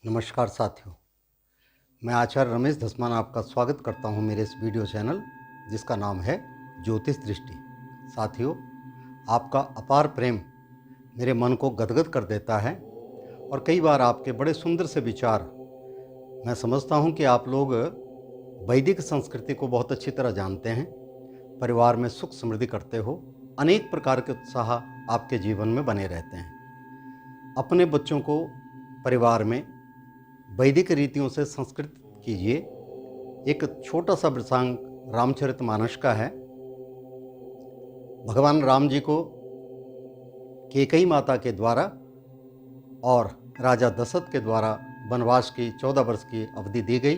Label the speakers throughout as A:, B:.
A: नमस्कार साथियों, मैं आचार्य रमेश धसमान आपका स्वागत करता हूं मेरे इस वीडियो चैनल जिसका नाम है ज्योतिष दृष्टि। साथियों, आपका अपार प्रेम मेरे मन को गदगद कर देता है और कई बार आपके बड़े सुंदर से विचार, मैं समझता हूं कि आप लोग वैदिक संस्कृति को बहुत अच्छी तरह जानते हैं, परिवार में सुख समृद्धि करते हो, अनेक प्रकार के उत्साह आपके जीवन में बने रहते हैं। अपने बच्चों को परिवार में वैदिक रीतियों से संस्कृत कीजिए। एक छोटा सा प्रसंग रामचरितमानस का है। भगवान राम जी को कैकेयी माता के द्वारा और राजा दशरथ के द्वारा वनवास की 14 वर्ष की अवधि दी गई।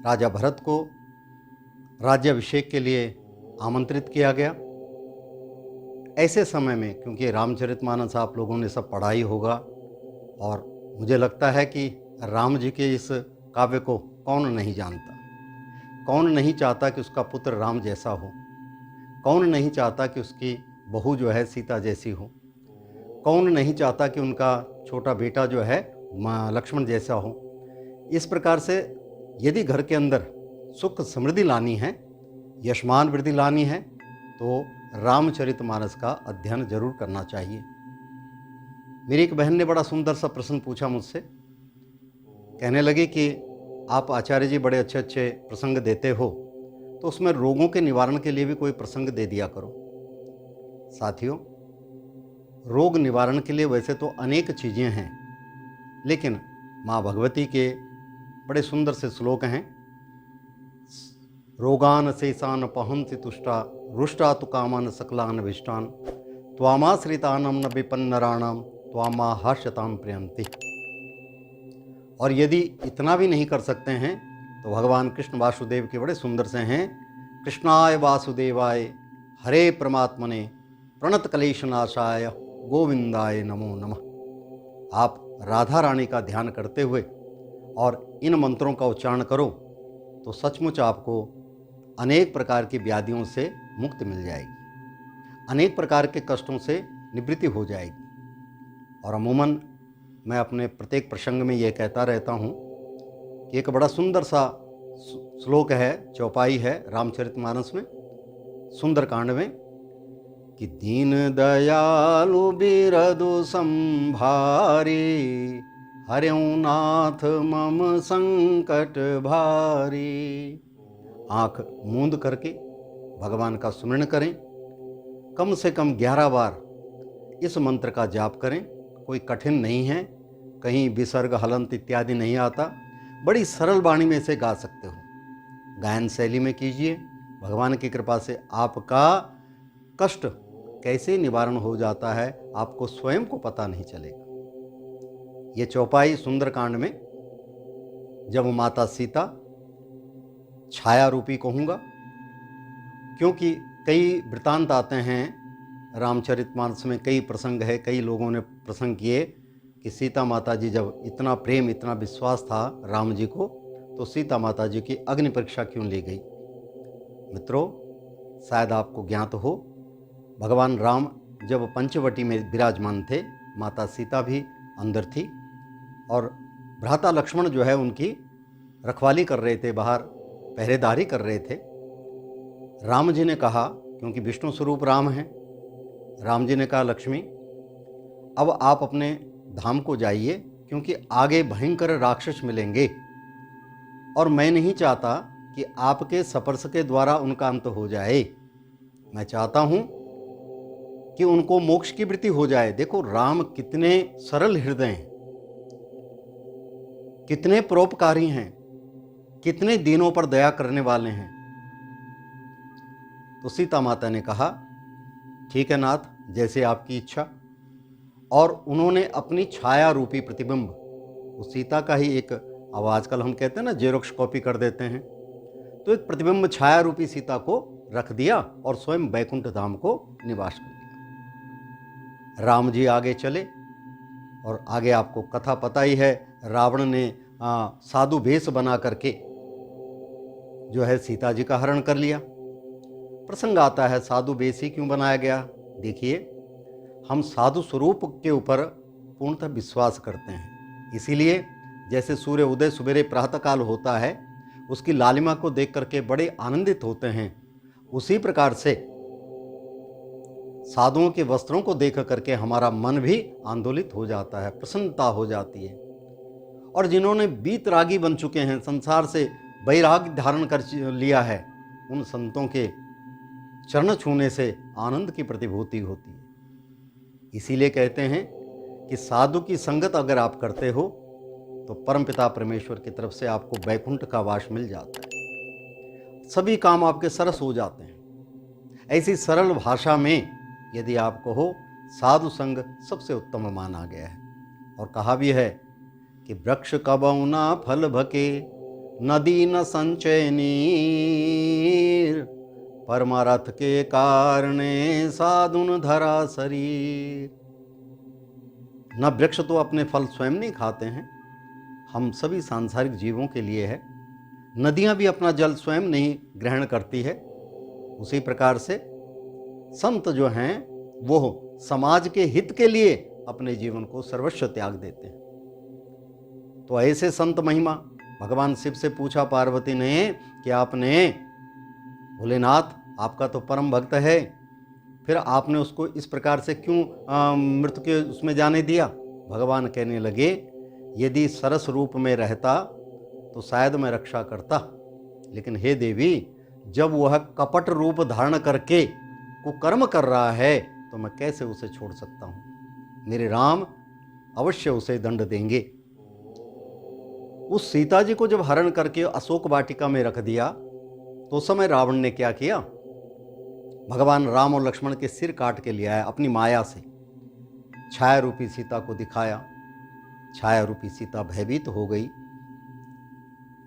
A: राजा भरत को राज्याभिषेक के लिए आमंत्रित किया गया। ऐसे समय में, क्योंकि रामचरितमानस आप लोगों ने सब पढ़ा ही होगा और मुझे लगता है कि राम जी के इस काव्य को कौन नहीं जानता, कौन नहीं चाहता कि उसका पुत्र राम जैसा हो, कौन नहीं चाहता कि उसकी बहू जो है सीता जैसी हो, कौन नहीं चाहता कि उनका छोटा बेटा जो है लक्ष्मण जैसा हो। इस प्रकार से यदि घर के अंदर सुख समृद्धि लानी है, यशमान वृद्धि लानी है, तो रामचरितमानस का अध्ययन जरूर करना चाहिए। मेरी एक बहन ने बड़ा सुंदर सा प्रश्न पूछा मुझसे। कहने लगी कि आप आचार्य जी बड़े अच्छे अच्छे प्रसंग देते हो, तो उसमें रोगों के निवारण के लिए भी कोई प्रसंग दे दिया करो। साथियों, रोग निवारण के लिए वैसे तो अनेक चीज़ें हैं, लेकिन माँ भगवती के बड़े सुंदर से श्लोक हैं। रोगान शेषान पहंति तुष्टा रुष्टा तु कामान सकलान विष्टान त्वामाश्रितानम न विपन्नराणाम त्वामा हास्यताम प्रियंति। और यदि इतना भी नहीं कर सकते हैं तो भगवान कृष्ण वासुदेव के बड़े सुंदर से हैं। कृष्णाय वासुदेवाय हरे परमात्मने प्रणत क्लेशनाशाय गोविंदाय नमो नमः। आप राधा रानी का ध्यान करते हुए और इन मंत्रों का उच्चारण करो तो सचमुच आपको अनेक प्रकार की व्याधियों से मुक्ति मिल जाएगी, अनेक प्रकार के कष्टों से निवृत्ति हो जाएगी। और अमूमन मैं अपने प्रत्येक प्रसंग में ये कहता रहता हूँ कि एक बड़ा सुंदर सा श्लोक है, चौपाई है रामचरितमानस में, सुंदरकांड में, कि दीन दयालु बिरदु संभारी हरिऊ नाथ मम संकट भारी। आँख मूंद करके भगवान का स्मरण करें, कम से कम 11 बार इस मंत्र का जाप करें। कोई कठिन नहीं है, कहीं विसर्ग हलंत इत्यादि नहीं आता, बड़ी सरल वाणी में इसे गा सकते हो। गायन शैली में कीजिए, भगवान की कृपा से आपका कष्ट कैसे निवारण हो जाता है आपको स्वयं को पता नहीं चलेगा। ये चौपाई सुंदरकांड में जब माता सीता, छाया रूपी कहूँगा क्योंकि कई वृतांत आते हैं रामचरितमानस में, कई प्रसंग है, कई लोगों ने प्रसंग किए कि सीता माता जी जब इतना प्रेम इतना विश्वास था राम जी को, तो सीता माता जी की अग्नि परीक्षा क्यों ली गई। मित्रों, शायद आपको ज्ञात हो, भगवान राम जब पंचवटी में विराजमान थे, माता सीता भी अंदर थी और भ्राता लक्ष्मण जो है उनकी रखवाली कर रहे थे, बाहर पहरेदारी कर रहे थे। राम जी ने कहा, क्योंकि विष्णु स्वरूप राम हैं, राम जी ने कहा, लक्ष्मी अब आप अपने धाम को जाइए, क्योंकि आगे भयंकर राक्षस मिलेंगे और मैं नहीं चाहता कि आपके स्पर्श के द्वारा उनका अंत हो जाए। मैं चाहता हूं कि उनको मोक्ष की वृत्ति हो जाए। देखो राम कितने सरल हृदय हैं, कितने परोपकारी हैं, कितने दीनों पर दया करने वाले हैं। तो सीता माता ने कहा, ठीक है नाथ, जैसे आपकी इच्छा। और उन्होंने अपनी छाया रूपी प्रतिबिंब उस सीता का ही एक, अब आजकल हम कहते हैं ना जेरोक्स कॉपी कर देते हैं, तो एक प्रतिबिंब छाया रूपी सीता को रख दिया और स्वयं बैकुंठ धाम को निवास कर लिया। राम जी आगे चले और आगे आपको कथा पता ही है, रावण ने साधु भेष बना करके जो है सीता जी का हरण कर लिया। प्रसंग आता है साधु भेष ही क्यों बनाया गया। देखिए, हम साधु स्वरूप के ऊपर पूर्णतः विश्वास करते हैं, इसीलिए जैसे सूर्य उदय सवेरे प्रातःकाल होता है, उसकी लालिमा को देख करके बड़े आनंदित होते हैं, उसी प्रकार से साधुओं के वस्त्रों को देख करके हमारा मन भी आंदोलित हो जाता है, प्रसन्नता हो जाती है। और जिन्होंने बीतरागी बन चुके हैं, संसार से वैराग्य धारण कर लिया है, उन संतों के चरण छूने से आनंद की प्रतिभूति होती है। इसीलिए कहते हैं कि साधु की संगत अगर आप करते हो तो परमपिता परमेश्वर की तरफ से आपको वैकुंठ का वास मिल जाता है, सभी काम आपके सरस हो जाते हैं। ऐसी सरल भाषा में यदि आप कहो, साधु संग सबसे उत्तम माना गया है। और कहा भी है कि वृक्ष कबहु न फल भके, नदी न संचय नीर, परमारथ के कारणे साधुन धरा शरीर। न वृक्ष तो अपने फल स्वयं नहीं खाते हैं, हम सभी सांसारिक जीवों के लिए है। नदियां भी अपना जल स्वयं नहीं ग्रहण करती है। उसी प्रकार से संत जो हैं वो समाज के हित के लिए अपने जीवन को सर्वस्व त्याग देते हैं। तो ऐसे संत महिमा भगवान शिव से पूछा पार्वती ने कि आपने, भोलेनाथ आपका तो परम भक्त है, फिर आपने उसको इस प्रकार से क्यों मृत्यु के उसमें जाने दिया। भगवान कहने लगे, यदि सरस रूप में रहता तो शायद मैं रक्षा करता, लेकिन हे देवी, जब वह कपट रूप धारण करके कुकर्म कर रहा है तो मैं कैसे उसे छोड़ सकता हूँ। मेरे राम अवश्य उसे दंड देंगे। उस सीता जी को जब हरण करके अशोक वाटिका में रख दिया तो उस समय रावण ने क्या किया, भगवान राम और लक्ष्मण के सिर काट के ले आया अपनी माया से, छाया रूपी सीता को दिखाया। छाया रूपी सीता भयभीत हो गई।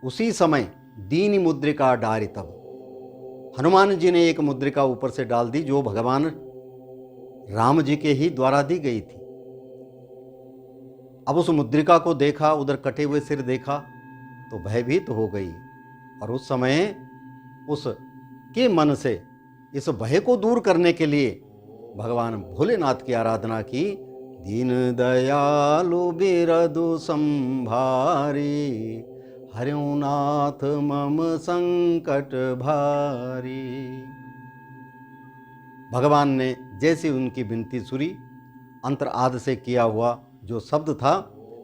A: उसी समय दीनी मुद्रिका डारी, तब हनुमान जी ने एक मुद्रिका ऊपर से डाल दी जो भगवान राम जी के ही द्वारा दी गई थी। अब उस मुद्रिका को देखा, उधर कटे हुए सिर देखा तो भयभीत हो गई। और उस समय उस के मन से इस भय को दूर करने के लिए भगवान भोलेनाथ की आराधना की। दीन दयालु बिरदु संभारी, हरिऊ नाथ मम संकट भारी। भगवान ने जैसी उनकी विनती सुनी, अंतर आदि से किया हुआ जो शब्द था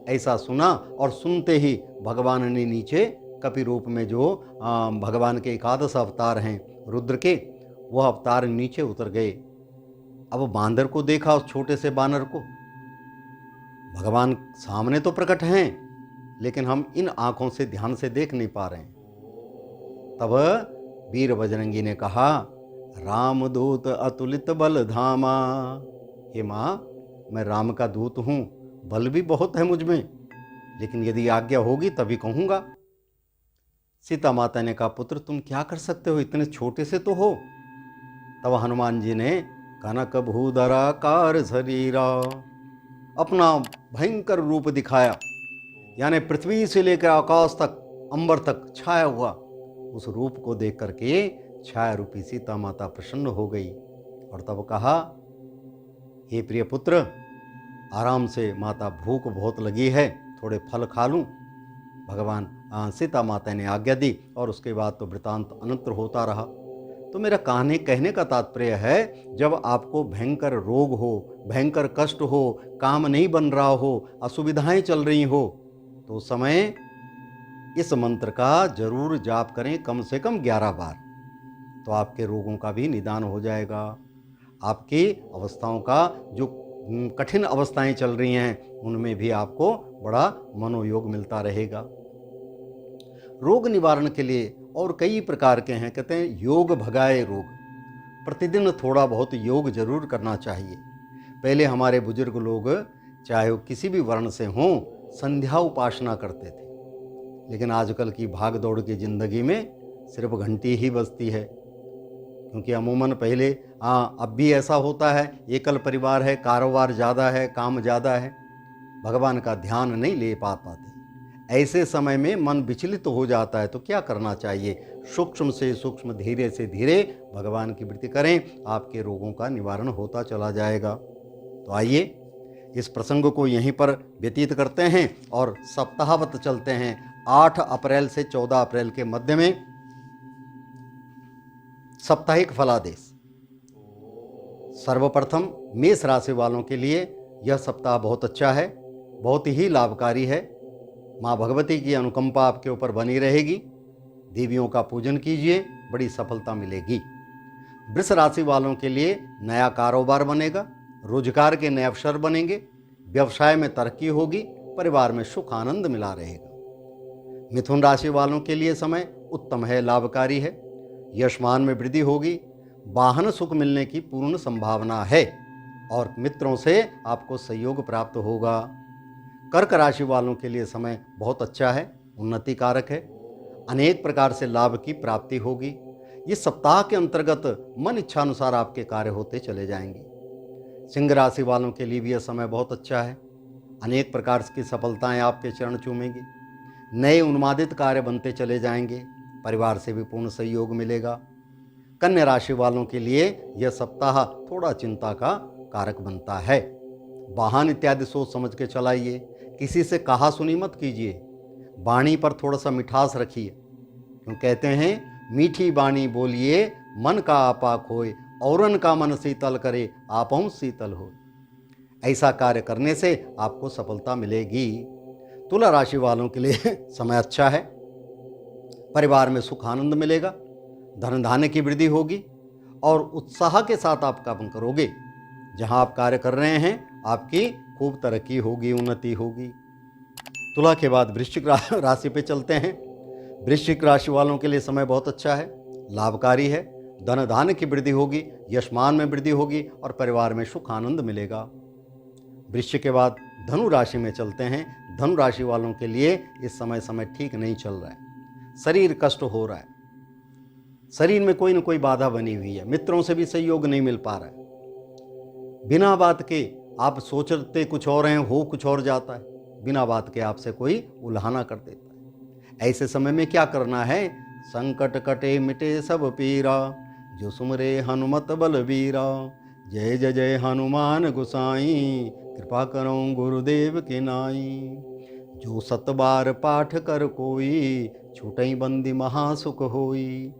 A: ऐसा सुना, और सुनते ही भगवान ने नीचे कपि रूप में जो भगवान के एकादश अवतार हैं रुद्र के, वह अवतार नीचे उतर गए। अब बांदर को देखा, उस छोटे से बानर को। भगवान सामने तो प्रकट हैं, लेकिन हम इन आंखों से ध्यान से देख नहीं पा रहे हैं। तब वीर बजरंगी ने कहा, रामदूत अतुलित बल धामा। हे माँ, मैं राम का दूत हूँ, बल भी बहुत है मुझ में, लेकिन यदि आज्ञा होगी तभी कहूँगा। सीता माता ने कहा, पुत्र तुम क्या कर सकते हो, इतने छोटे से तो हो। तब हनुमान जी ने कनक भूधराकार शरीरा, अपना भयंकर रूप दिखाया, यानी पृथ्वी से लेकर आकाश तक, अंबर तक छाया हुआ। उस रूप को देख करके छाया रूपी सीता माता प्रसन्न हो गई और तब कहा, हे प्रिय पुत्र, आराम से, माता भूख बहुत लगी है, थोड़े फल खा लूं। भगवान सीता माता ने आज्ञा दी और उसके बाद तो वृतांत अनंतर होता रहा। तो मेरा कहने का तात्पर्य है, जब आपको भयंकर रोग हो, भयंकर कष्ट हो, काम नहीं बन रहा हो, असुविधाएं चल रही हो, तो उस समय इस मंत्र का जरूर जाप करें, कम से कम 11 बार। तो आपके रोगों का भी निदान हो जाएगा। आपकी अवस्थाओं का, जो कठिन अवस्थाएं चल रही हैं, उनमें भी आपको बड़ा मनोयोग मिलता रहेगा। रोग निवारण के लिए और कई प्रकार के हैं, कहते हैं योग भगाए रोग। प्रतिदिन थोड़ा बहुत योग जरूर करना चाहिए। पहले हमारे बुजुर्ग लोग, चाहे वो किसी भी वर्ण से हों, संध्या उपासना करते थे, लेकिन आजकल की भाग दौड़ की ज़िंदगी में सिर्फ घंटी ही बजती है। क्योंकि अमूमन पहले अब भी ऐसा होता है, एकल परिवार है, कारोबार ज़्यादा है, काम ज़्यादा है, भगवान का ध्यान नहीं ले पाते। ऐसे समय में मन विचलित हो जाता है, तो क्या करना चाहिए? सूक्ष्म से सूक्ष्म, धीरे से धीरे भगवान की वृत्ति करें, आपके रोगों का निवारण होता चला जाएगा। तो आइए इस प्रसंग को यहीं पर व्यतीत करते हैं और सप्ताहवत चलते हैं। 8 अप्रैल से 14 अप्रैल के मध्य में साप्ताहिक फलादेश। सर्वप्रथम मेष राशि वालों के लिए यह सप्ताह बहुत अच्छा है, बहुत ही लाभकारी है। माँ भगवती की अनुकंपा आपके ऊपर बनी रहेगी। देवियों का पूजन कीजिए, बड़ी सफलता मिलेगी। वृष राशि वालों के लिए नया कारोबार बनेगा, रोजगार के नए अवसर बनेंगे, व्यवसाय में तरक्की होगी, परिवार में सुख आनंद मिला रहेगा। मिथुन राशि वालों के लिए समय उत्तम है, लाभकारी है। यशमान में वृद्धि होगी, वाहन सुख मिलने की पूर्ण संभावना है और मित्रों से आपको सहयोग प्राप्त होगा। कर्क राशि वालों के लिए समय बहुत अच्छा है, उन्नति कारक है। अनेक प्रकार से लाभ की प्राप्ति होगी। इस सप्ताह के अंतर्गत मन इच्छानुसार आपके कार्य होते चले जाएंगे। सिंह राशि वालों के लिए भी यह समय बहुत अच्छा है। अनेक प्रकार की सफलताएं आपके चरण चूमेंगी। नए उन्मादित कार्य बनते चले जाएंगे, परिवार से भी पूर्ण सहयोग मिलेगा। कन्या राशि वालों के लिए यह सप्ताह थोड़ा चिंता का कारक बनता है। वाहन इत्यादि सोच समझ के चलाइए, किसी से कहा सुनी मत कीजिए, वाणी पर थोड़ा सा मिठास रखिए। क्यों कहते हैं, मीठी वाणी बोलिए, मन का आपा खोए, औरन का मन शीतल करे, आपहुँ शीतल हो। ऐसा कार्य करने से आपको सफलता मिलेगी। तुला राशि वालों के लिए समय अच्छा है, परिवार में सुख आनंद मिलेगा, धन धान्य की वृद्धि होगी और उत्साह के साथ आप काम करोगे। जहां आप कार्य कर रहे हैं, आपकी खूब तरक्की होगी, उन्नति होगी। तुला के बाद वृश्चिक राशि पे चलते हैं। वृश्चिक राशि वालों के लिए समय बहुत अच्छा है, लाभकारी है। धन धान्य की वृद्धि होगी, यशमान में वृद्धि होगी और परिवार में सुख आनंद मिलेगा। वृश्चिक के बाद धनु राशि में चलते हैं। धनु राशि वालों के लिए इस समय ठीक नहीं चल रहा है, शरीर कष्ट हो रहा है, शरीर में कोई न कोई बाधा बनी हुई है, मित्रों से भी सहयोग नहीं मिल पा रहा है। बिना बात के आप सोचते कुछ और हैं, हो कुछ और जाता है। बिना बात के आपसे कोई उल्हाना कर देता है। ऐसे समय में क्या करना है? संकट कटे मिटे सब पीरा, जो सुमरे हनुमत बलबीरा। जय जय जय हनुमान गोसाई, कृपा करो गुरुदेव के नाई। जो 7 बार पाठ कर कोई, छूटई बंदी महासुख होई।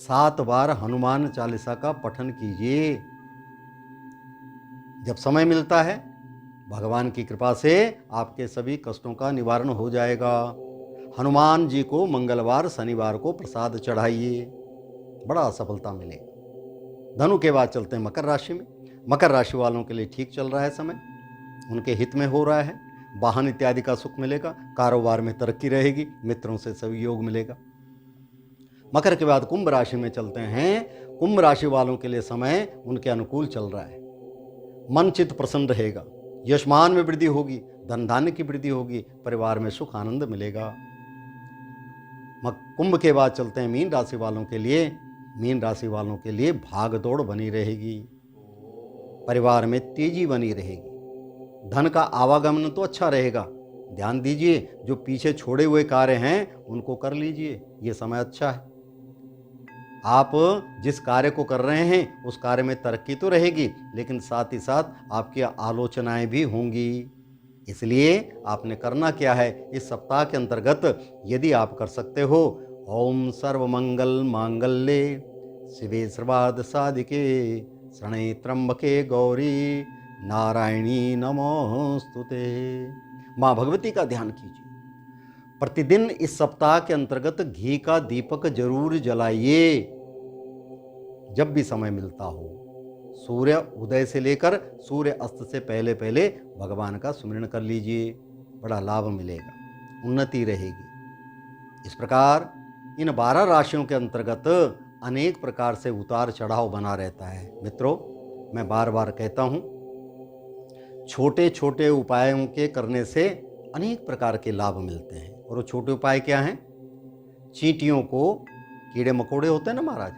A: 7 बार हनुमान चालीसा का पठन कीजिए। जब समय मिलता है, भगवान की कृपा से आपके सभी कष्टों का निवारण हो जाएगा। हनुमान जी को मंगलवार शनिवार को प्रसाद चढ़ाइए, बड़ा सफलता मिलेगा। धनु के बाद चलते हैं मकर राशि में। मकर राशि वालों के लिए ठीक चल रहा है समय, उनके हित में हो रहा है। वाहन इत्यादि का सुख मिलेगा, कारोबार में तरक्की रहेगी, मित्रों से सहयोग मिलेगा। मकर के बाद कुंभ राशि में चलते हैं। कुंभ राशि वालों के लिए समय उनके अनुकूल चल रहा है, मन चित्त प्रसन्न रहेगा, यशमान में वृद्धि होगी, धन धान्य की वृद्धि होगी, परिवार में सुख आनंद मिलेगा। कुंभ के बाद चलते हैं मीन राशि वालों के लिए। मीन राशि वालों के लिए भाग दौड़ बनी रहेगी, परिवार में तेजी बनी रहेगी, धन का आवागमन तो अच्छा रहेगा। ध्यान दीजिए, जो पीछे छोड़े हुए कार्य हैं उनको कर लीजिए, ये समय अच्छा है। आप जिस कार्य को कर रहे हैं उस कार्य में तरक्की तो रहेगी, लेकिन साथ ही साथ आपकी आलोचनाएं भी होंगी। इसलिए आपने करना क्या है, इस सप्ताह के अंतर्गत यदि आप कर सकते हो, ओम सर्वमंगल मांगल्ये शिवे सर्वार्थ साधिके शरणे त्र्यंबके गौरी नारायणी नमोस्तुते। माँ भगवती का ध्यान कीजिए। प्रतिदिन इस सप्ताह के अंतर्गत घी का दीपक जरूर जलाइए, जब भी समय मिलता हो। सूर्य उदय से लेकर सूर्य अस्त से पहले पहले भगवान का सुमिरन कर लीजिए, बड़ा लाभ मिलेगा, उन्नति रहेगी। इस प्रकार इन 12 राशियों के अंतर्गत अनेक प्रकार से उतार चढ़ाव बना रहता है। मित्रों, मैं बार बार कहता हूँ, छोटे छोटे उपायों के करने से अनेक प्रकार के लाभ मिलते हैं। और वो छोटे उपाय क्या हैं? चींटियों को, कीड़े मकोड़े होते हैं ना महाराज,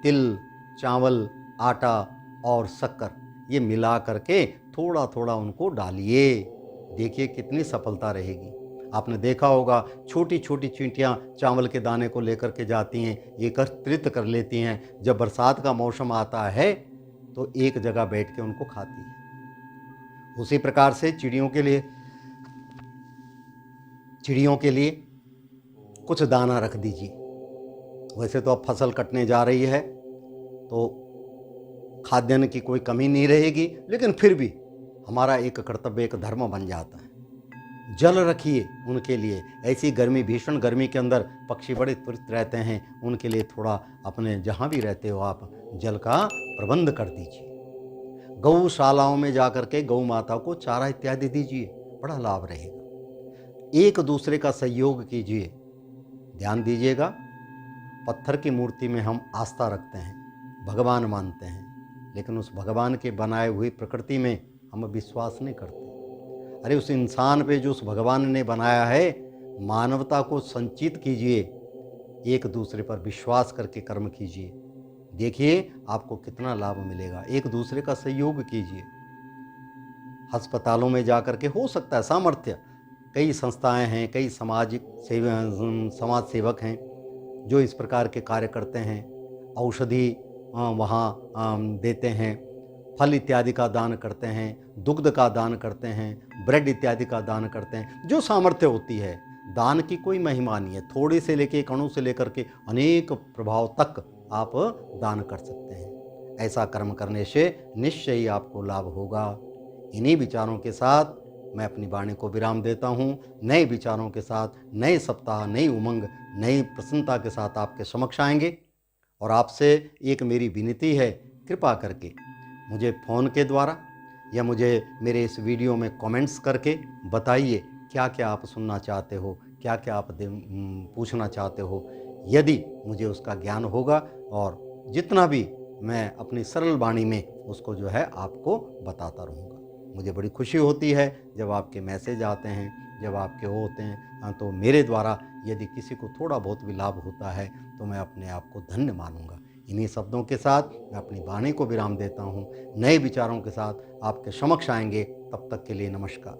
A: तिल, चावल, आटा और शक्कर ये मिला करके थोड़ा थोड़ा उनको डालिए। देखिए कितनी सफलता रहेगी। आपने देखा होगा छोटी छोटी चींटियाँ चावल के दाने को लेकर के जाती हैं, एकत्रित कर लेती हैं। जब बरसात का मौसम आता है तो एक जगह बैठ के उनको खाती है। उसी प्रकार से चिड़ियों के लिए कुछ दाना रख दीजिए। वैसे तो अब फसल कटने जा रही है तो खाद्यान्न की कोई कमी नहीं रहेगी, लेकिन फिर भी हमारा एक कर्तव्य, एक धर्म बन जाता है। जल रखिए उनके लिए। ऐसी गर्मी, भीषण गर्मी के अंदर पक्षी बड़े त्वरित रहते हैं, उनके लिए थोड़ा अपने जहाँ भी रहते हो आप जल का प्रबंध कर दीजिए। गौशालाओं में जाकर के गौ माता को चारा इत्यादि दीजिए, बड़ा लाभ रहेगा। एक दूसरे का सहयोग कीजिए। ध्यान दीजिएगा, पत्थर की मूर्ति में हम आस्था रखते हैं, भगवान मानते हैं, लेकिन उस भगवान के बनाए हुई प्रकृति में हम विश्वास नहीं करते। अरे उस इंसान पे जो उस भगवान ने बनाया है, मानवता को संचित कीजिए, एक दूसरे पर विश्वास करके कर्म कीजिए। देखिए आपको कितना लाभ मिलेगा। एक दूसरे का सहयोग कीजिए। अस्पतालों में जाकर के, हो सकता है सामर्थ्य, कई संस्थाएं हैं, कई समाज सेवक हैं जो इस प्रकार के कार्य करते हैं। औषधि वहाँ देते हैं, फल इत्यादि का दान करते हैं, दुग्ध का दान करते हैं, ब्रेड इत्यादि का दान करते हैं। जो सामर्थ्य होती है, दान की कोई महिमा नहीं है। थोड़े से लेके, कणों से लेकर के अनेक प्रभाव तक आप दान कर सकते हैं। ऐसा कर्म करने से निश्चय ही आपको लाभ होगा। इन्हीं विचारों के साथ मैं अपनी वाणी को विराम देता हूँ। नए विचारों के साथ, नए सप्ताह, नई उमंग, नई प्रसन्नता के साथ आपके समक्ष आएंगे। और आपसे एक मेरी विनती है, कृपा करके मुझे फ़ोन के द्वारा या मुझे मेरे इस वीडियो में कमेंट्स करके बताइए क्या क्या आप सुनना चाहते हो, क्या क्या आप पूछना चाहते हो। यदि मुझे उसका ज्ञान होगा और जितना भी मैं अपनी सरल वाणी में उसको जो है आपको बताता रहूँगा। मुझे बड़ी खुशी होती है जब आपके मैसेज आते हैं, जब आपके वो होते हैं। तो मेरे द्वारा यदि किसी को थोड़ा बहुत भी लाभ होता है तो मैं अपने आप को धन्य मानूंगा। इन्हीं शब्दों के साथ मैं अपनी वाणी को विराम देता हूँ। नए विचारों के साथ आपके समक्ष आएंगे। तब तक के लिए नमस्कार।